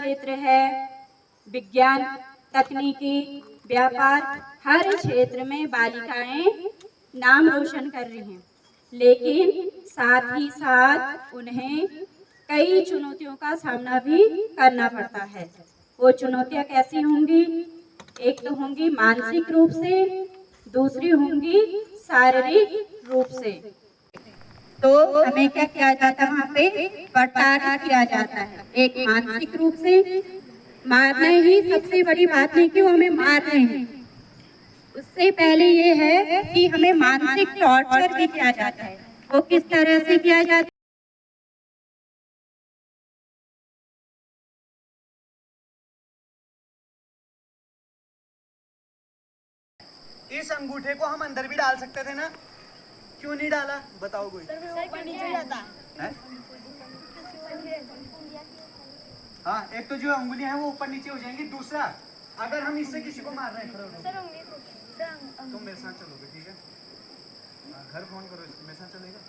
क्षेत्र है, विज्ञान, तकनीकी, व्यापार, हर क्षेत्र में बालिकाएं नाम रोशन कर रही हैं। लेकिन साथ ही साथ उन्हें कई चुनौतियों का सामना भी करना पड़ता है। वो चुनौतियां कैसी होंगी? एक तो होंगी मानसिक रूप से, दूसरी होंगी शारीरिक रूप से। तो हमें क्या किया जाता है? वहाँ पे प्रताड़ित किया जाता है। एक मानसिक रूप से, मारना ही सबसे बड़ी बात नहीं कि वो हमें मार रहे हैं, उससे पहले ये है कि हमें मानसिक टॉर्चर भी किया जाता है। वो किस तरह से किया जाता है? इस अंगूठे को हम अंदर भी डाल सकते थे ना, क्यों नहीं डाला? बताओ कोई। नीचे जाता है? हाँ, एक तो जो उंगलियां हैं वो ऊपर नीचे हो जाएंगी। दूसरा, अगर हम इससे किसी को मार रहे हैं, तुम मेरे साथ चलोगे, ठीक है? घर फोन करो, मेरे साथ चलेगा?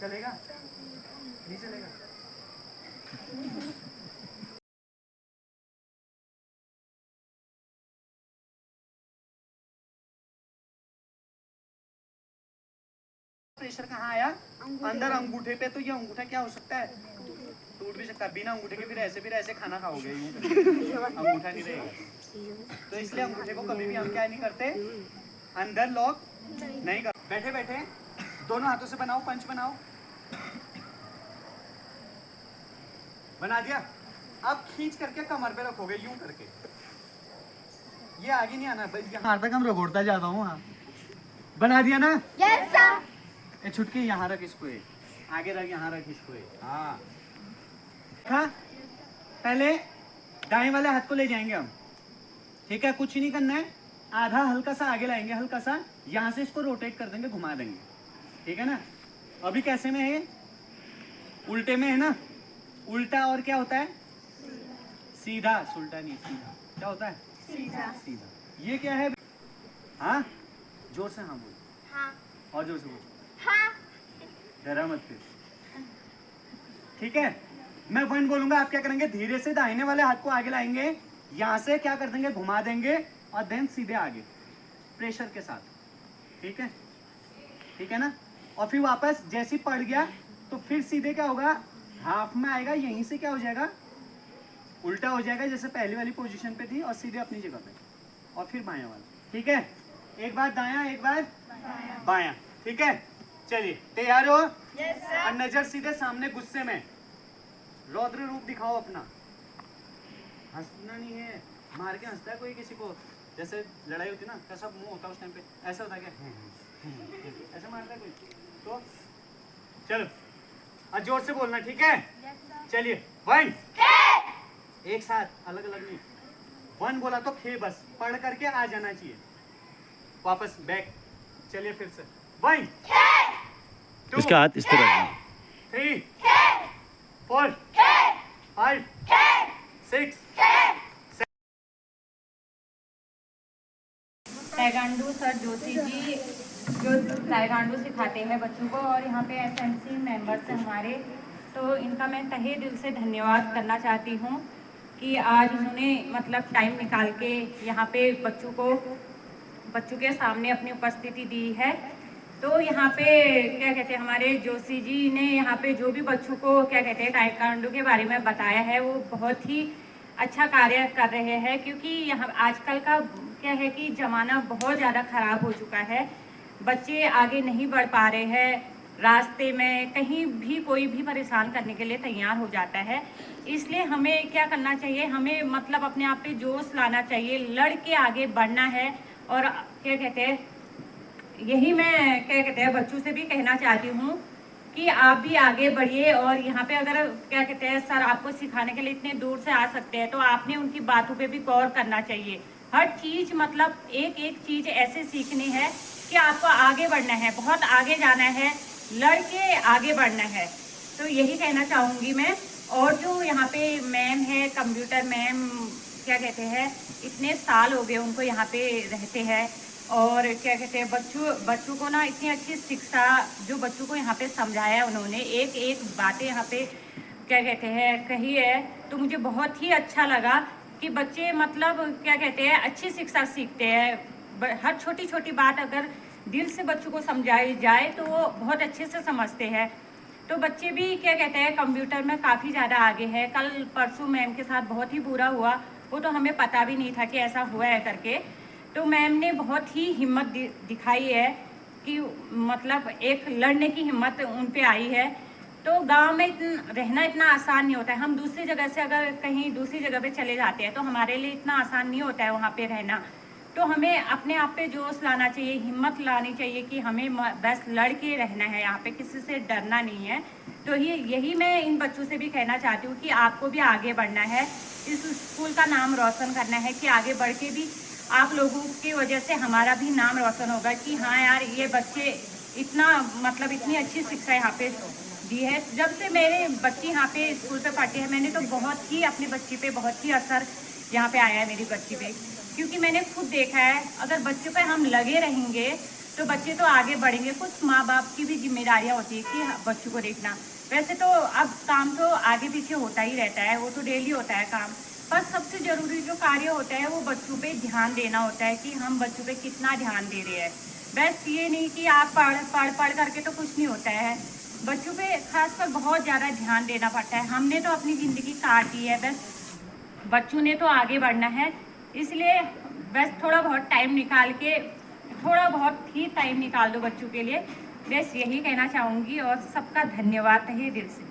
चलेगा? नहीं चलेगा? प्रेशर कहाँ आया? अंदर अंगूठे पे। तो ये अंगूठा क्या हो सकता है? टूट भी सकता है। बिना अंगूठे के फिर ऐसे खाना खाओगे, अंगूठा नहीं रहेगा। तो इसलिए अंगूठे को कभी भी हम क्या नहीं करते, अंदर लॉक नहीं कर। बैठे बैठे दोनों हाथों से बनाओ, पंच बनाओ। बना दिया? अब खींच करके कमर पे रखोगे, यूं करके। ये आगे नहीं आना, यहाँ तक हम रगोड़ता जाता हूँ। हाँ, बना दिया ना? Yes sir. ए छुटकी, यहाँ रख इसको, आगे रख, यहाँ रख इसको। हाँ, हाँ, पहले दाएं वाले हाथ को ले जाएंगे हम, ठीक है? कुछ नहीं करना है, आधा हल्का सा आगे लाएंगे, हल्का सा यहाँ से इसको रोटेट कर देंगे, घुमा देंगे, ठीक है ना? अभी कैसे में है? उल्टे में है ना? उल्टा और क्या होता है? सीधा। सुल्टा नहीं, सीधा। क्या होता है? सीधा। सीधा। ये क्या है? हाँ, जोर से हाँ बोल। हाँ। और जोर से बोल। हाँ। डरा मत फिर, ठीक है? मैं 1 बोलूंगा, आप क्या करेंगे? धीरे से दाहिने वाले हाथ को आगे लाएंगे, यहां से क्या कर देंगे? घुमा देंगे, और देन सीधे आगे प्रेशर के साथ, ठीक है? ठीक है ना? और फिर वापस जैसे ही पड़ गया तो फिर सीधे क्या होगा? हाफ में आएगा, यहीं से क्या हो जाएगा? उल्टा हो जाएगा, जैसे पहली वाली पोजीशन पे थी, और सीधे अपनी जगह पे, और फिर बायां वाला, ठीक है? एक बार दायां, एक बार बायां, ठीक है? चलिए, तैयार हो? Yes sir. और नजर सीधे सामने, गुस्से में रौद्र रूप दिखाओ अपना। हंसना नहीं है, मार के हंसता है कोई किसी को, जैसे लड़ाई होती है ना, कैसा मुंह होता है उस टाइम पे, ऐसा होता है क्या? ऐसा मारता है कोई? तो चलो, और जोर से बोलना, ठीक है? चलिए, 1, एक साथ, अलग अलग नहीं। 1 बोला तो खे, बस पढ़ करके आ जाना चाहिए। वापस बैक, चलिए फिर से। 1, 2, इसका हाथ इस तरह 3, 4, 5, 6। ताइक्वांडो सर जोशी जी जो ताइक्वांडो सिखाते हैं बच्चों को, और यहाँ पे एसएमसी मेंबर्स हैं हमारे, तो इनका मैं तहे दिल से धन्यवाद करना चाहती हूँ कि आज इन्होंने मतलब टाइम निकाल के यहाँ पे बच्चों के सामने अपनी उपस्थिति दी है। तो यहाँ पे क्या कहते हैं, हमारे जोशी जी ने यहाँ पे जो भी बच्चों को क्या कहते हैं ताइक्वांडो के बारे में बताया है, वो बहुत ही अच्छा कार्य कर रहे हैं, क्योंकि यहाँ आजकल का क्या है कि ज़माना बहुत ज़्यादा ख़राब हो चुका है। बच्चे आगे नहीं बढ़ पा रहे हैं, रास्ते में कहीं भी कोई भी परेशान करने के लिए तैयार हो जाता है। इसलिए हमें क्या करना चाहिए, हमें मतलब अपने आप पे जोश लाना चाहिए, लड़ के आगे बढ़ना है। और क्या कहते हैं, यही मैं क्या कहते हैं बच्चों से भी कहना चाहती हूँ कि आप भी आगे बढ़िए। और यहाँ पे अगर क्या कहते हैं सर आपको सिखाने के लिए इतने दूर से आ सकते हैं, तो आपने उनकी बातों पे भी गौर करना चाहिए। हर चीज़ मतलब एक एक चीज़ ऐसे सीखनी है कि आपको आगे बढ़ना है, बहुत आगे जाना है, लड़ के आगे बढ़ना है। तो यही कहना चाहूँगी मैं। और जो यहाँ पे मैम है, कंप्यूटर मैम क्या कहते हैं, इतने साल हो गए उनको यहाँ पे रहते हैं, और क्या कहते हैं बच्चों को ना इतनी अच्छी शिक्षा जो बच्चों को यहाँ पे समझाया है उन्होंने, एक एक बातें यहाँ पे क्या कहते हैं कही है, तो मुझे बहुत ही अच्छा लगा कि बच्चे मतलब क्या कहते हैं, अच्छी शिक्षा सीखते हैं। हर छोटी छोटी बात अगर दिल से बच्चों को समझाई जाए तो वो बहुत अच्छे से समझते हैं। तो बच्चे भी क्या कहते हैं, कंप्यूटर में काफ़ी ज़्यादा आगे है। कल परसों मैम के साथ बहुत ही बुरा हुआ, वो तो हमें पता भी नहीं था कि ऐसा हुआ है करके। तो मैम ने बहुत ही हिम्मत दिखाई है कि मतलब एक लड़ने की हिम्मत उन पे आई है। तो गांव में रहना इतना आसान नहीं होता है। हम दूसरी जगह से अगर कहीं दूसरी जगह पे चले जाते हैं तो हमारे लिए इतना आसान नहीं होता है वहाँ पे रहना। तो हमें अपने आप पे जोश लाना चाहिए, हिम्मत लानी चाहिए कि हमें बस लड़ के रहना है, यहाँ पे किसी से डरना नहीं है। तो यही मैं इन बच्चों से भी कहना चाहती हूँ कि आपको भी आगे बढ़ना है, इस स्कूल का नाम रोशन करना है कि आगे बढ़ के भी आप लोगों की वजह से हमारा भी नाम रोशन होगा कि हाँ यार, ये बच्चे इतना मतलब इतनी अच्छी शिक्षा यहाँ पे दी है। जब से मेरे बच्ची यहाँ पे स्कूल पे पढ़ती है, मैंने तो बहुत ही अपनी बच्ची पे बहुत ही असर यहाँ पे आया है मेरी बच्ची पे, क्योंकि मैंने खुद देखा है अगर बच्चों पे हम लगे रहेंगे तो बच्चे तो आगे बढ़ेंगे। कुछ माँ बाप की भी जिम्मेदारियाँ होती है कि बच्चों को देखना। वैसे तो अब काम तो आगे पीछे होता ही रहता है, वो तो डेली होता है काम, पर सबसे ज़रूरी जो कार्य होता है वो बच्चों पे ध्यान देना होता है कि हम बच्चों पे कितना ध्यान दे रहे हैं। बस ये नहीं कि आप पढ़ करके तो कुछ नहीं होता है, बच्चों पे खासकर बहुत ज़्यादा ध्यान देना पड़ता है। हमने तो अपनी ज़िंदगी काटी है, बस बच्चों ने तो आगे बढ़ना है। इसलिए बस थोड़ा बहुत टाइम निकाल दो बच्चों के लिए, बस यही कहना चाहूँगी और सबका धन्यवाद है दिल से।